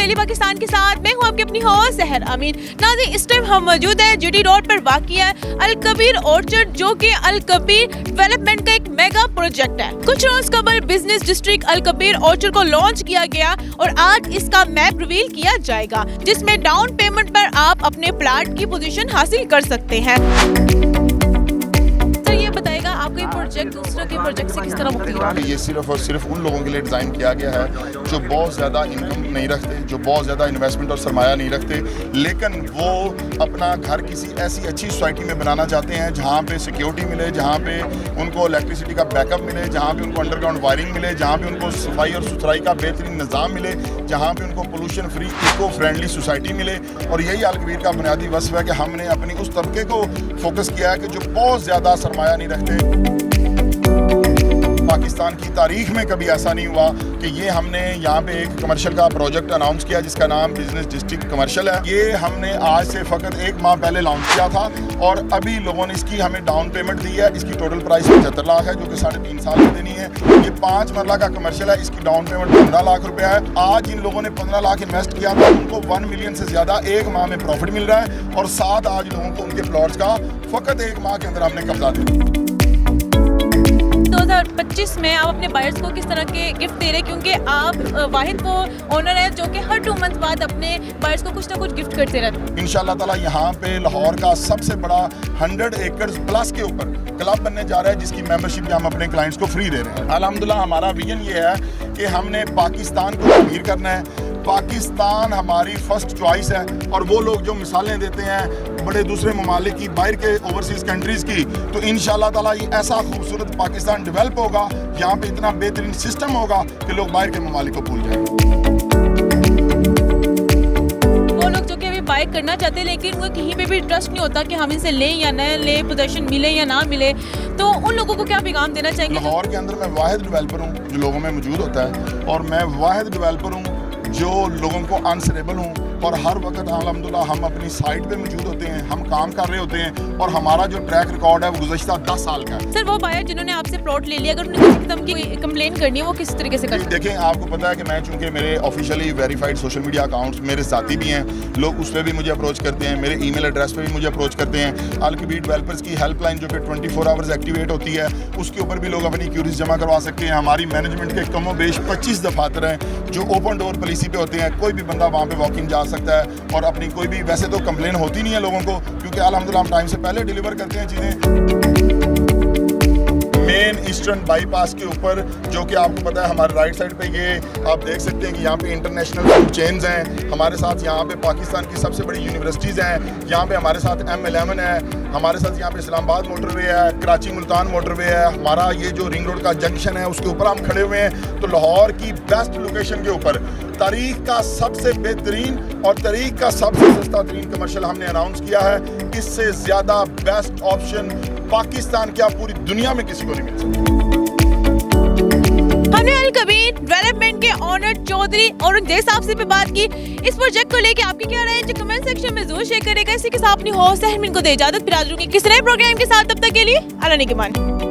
Daily Pakistan के साथ मैं हूँ आपकी अपनी होस्ट सहर अमीन। नाज़रीन, इस टाइम हम मौजूद है जीटी रोड पर वाक़िया है अल कबीर ऑर्चर्ड, जो कि अल कबीर डेवलपमेंट का एक मेगा प्रोजेक्ट है। कुछ रोज कबल बिजनेस डिस्ट्रिक्ट अल कबीर ऑर्चर्ड को लॉन्च किया गया और आज इसका मैप रिवील किया जाएगा, जिसमें डाउन पेमेंट पर आप अपने प्लाट की पोजीशन हासिल कर सकते हैं। बताएगा आपका ये प्रोजेक्ट दूसरे के प्रोजेक्ट से किस तरह मुख्तलिफ है? ये सिर्फ और सिर्फ उन लोगों के लिए डिज़ाइन किया गया है जो बहुत ज़्यादा इनकम नहीं रखते, जो बहुत ज़्यादा इन्वेस्टमेंट और सरमाया नहीं रखते, लेकिन वो अपना घर किसी ऐसी अच्छी सोसाइटी में बनाना चाहते हैं जहाँ पे सिक्योरिटी मिले, जहाँ पे उनको इलेक्ट्रिसिटी का बैकअप मिले, जहाँ पे उनको अंडरग्राउंड वायरिंग मिले, जहाँ पे उनको सफाई और सुथराई का बेहतरीन निज़ाम मिले, जहाँ पे उनको pollution free eco friendly society मिले। और यही अल कबीर का बुनियादी वस्फ है कि हमने अपनी उस तबके को फोकस किया है कि जो बहुत ज़्यादा सरमाया नहीं रखते। पाकिस्तान की तारीख में कभी ऐसा नहीं हुआ कि ये हमने यहाँ पे एक कमर्शियल का प्रोजेक्ट अनाउंस किया जिसका नाम बिजनेस डिस्ट्रिक्ट कमर्शियल है। ये हमने आज से फ़कत 1 माह पहले लॉन्च किया था और अभी लोगों ने इसकी हमें डाउन पेमेंट दी है। इसकी टोटल प्राइस 75 लाख है, जो कि 3.5 साल में देनी है। ये 5 मरला का कमर्शियल है, इसकी डाउन पेमेंट 15 लाख रुपया है। आज इन लोगों ने 15 लाख इन्वेस्ट किया था, उनको 1 मिलियन से ज़्यादा 1 माह में प्रॉफिट मिल रहा है और साथ आज लोगों को उनके प्लॉट्स का फ़कत 1 माह के अंदर हमने कब्जा दिया। 2025 में आप अपने बायर्स को किस तरह के गिफ्ट दे रहे हैं, क्योंकि आप वाहिद वो ओनर है जो कि हर 2 मंथ बाद अपने बायर्स को कुछ ना कुछ गिफ्ट करते रहते हैं। इंशाल्लाह ताला यहाँ पे लाहौर का सबसे बड़ा 100 एकड़ प्लस के ऊपर क्लब बनने जा रहा है, जिसकी मेंबरशिप हम अपने क्लाइंट्स को फ्री दे रहे हैं। अल्हम्दुलिल्लाह हमारा विजन ये है कि हमने पाकिस्तान को अमीर करना है। पाकिस्तान हमारी फर्स्ट चॉइस है और वो लोग जो मिसालें देते हैं बड़े दूसरे ममालिक की, बाहर के ओवरसीज़ कंट्रीज़ की, तो इंशाल्लाह ताला ये ऐसा खूबसूरत पाकिस्तान डेवलप होगा, यहाँ पे इतना बेहतरीन सिस्टम होगा कि लोग बाहर के ममालिक को भूल जाएंगे। वो लोग जो कि अभी बाय करना चाहते हैं लेकिन उनको कहीं पे भी ट्रस्ट नहीं होता कि हम इनसे लें या न लें, पोजीशन मिले या ना मिले, तो उन लोगों को क्या पैगाम देना चाहेंगे? लाहौर के अंदर मैं वाहिद डेवलपर हूँ जो लोगों में मौजूद होता है और मैं वाहिद डेवलपर हूँ जो लोगों को आंसरेबल हूँ और हर वक्त अल्हम्दुलिल्लाह हम अपनी साइट पे मौजूद होते हैं, हम काम कर रहे होते हैं और हमारा जो ट्रैक रिकॉर्ड है वो गुज़श्ता 10 साल का है। सर, वो बायर जिन्होंने आपसे प्लॉट ले लिया, अगर उन्हें किसी किस्म की कंप्लेन करनी है वो किस तरीके से कर सकते हैं? देखें, आपको पता है कि मैं चूँकि मेरे officially verified social media accounts मेरे साथी भी हैं, लोग उस पर भी मुझे अप्रोच करते हैं, मेरे ईमेल एड्रेस पे भी मुझे अप्रोच करते हैं। अल कबीर डेवलपर्स की हेल्पलाइन जो कि 24 आवर्स एक्टिवेट होती है, उसके ऊपर भी लोग अपनी क्यूरीज जमा करवा सकते हैं। हमारी मैनेजमेंट के कमो बेश 25 दफातर हैं जो ओपन डोर पॉलिसी पे होते हैं, कोई भी बंदा वहाँ पे वॉक इन जा सकता है और अपनी कोई भी, वैसे तो कंप्लेन होती नहीं है लोगों को क्योंकि अल्हम्दुलिल्लाह हम टाइम से पहले डिलीवर करते हैं चीज़ें। मेन ईस्टर्न बाईपास के ऊपर, जो कि आपको पता है हमारे राइट साइड पे ये आप देख सकते हैं कि यहाँ पे इंटरनेशनल फूड चेन्स हैं, हमारे साथ यहाँ पे पाकिस्तान की सबसे बड़ी यूनिवर्सिटीज़ हैं, यहाँ पे हमारे साथ M11 है, हमारे साथ यहाँ पे इस्लामाबाद मोटरवे है, कराची मुल्तान मोटरवे है, हमारा ये जो रिंग रोड का जंक्शन है उसके ऊपर हम खड़े हुए हैं। तो लाहौर की बेस्ट लोकेशन के ऊपर तारीख का सबसे बेहतरीन और तारीख का सबसे सस्ता तरीन कमर्शियल हमने अनाउंस किया है। इससे ज़्यादा बेस्ट ऑप्शन पाकिस्तान क्या पूरी दुनिया में किसी को नहीं मिल सकता। हमने अल कबीर डेवलपमेंट के ऑनर चौधरी औरंगजेब साहब से भी बात की। इस प्रोजेक्ट को लेके आपकी क्या राय है, कमेंट सेक्शन में जरूर शेयर करेगा। इसी के साथ अपनी होस्ट सहर अमीन को दे इजाजत, फिर आज किसी नए प्रोग्राम के साथ, तब तक के लिए अल्लाह निगहबान।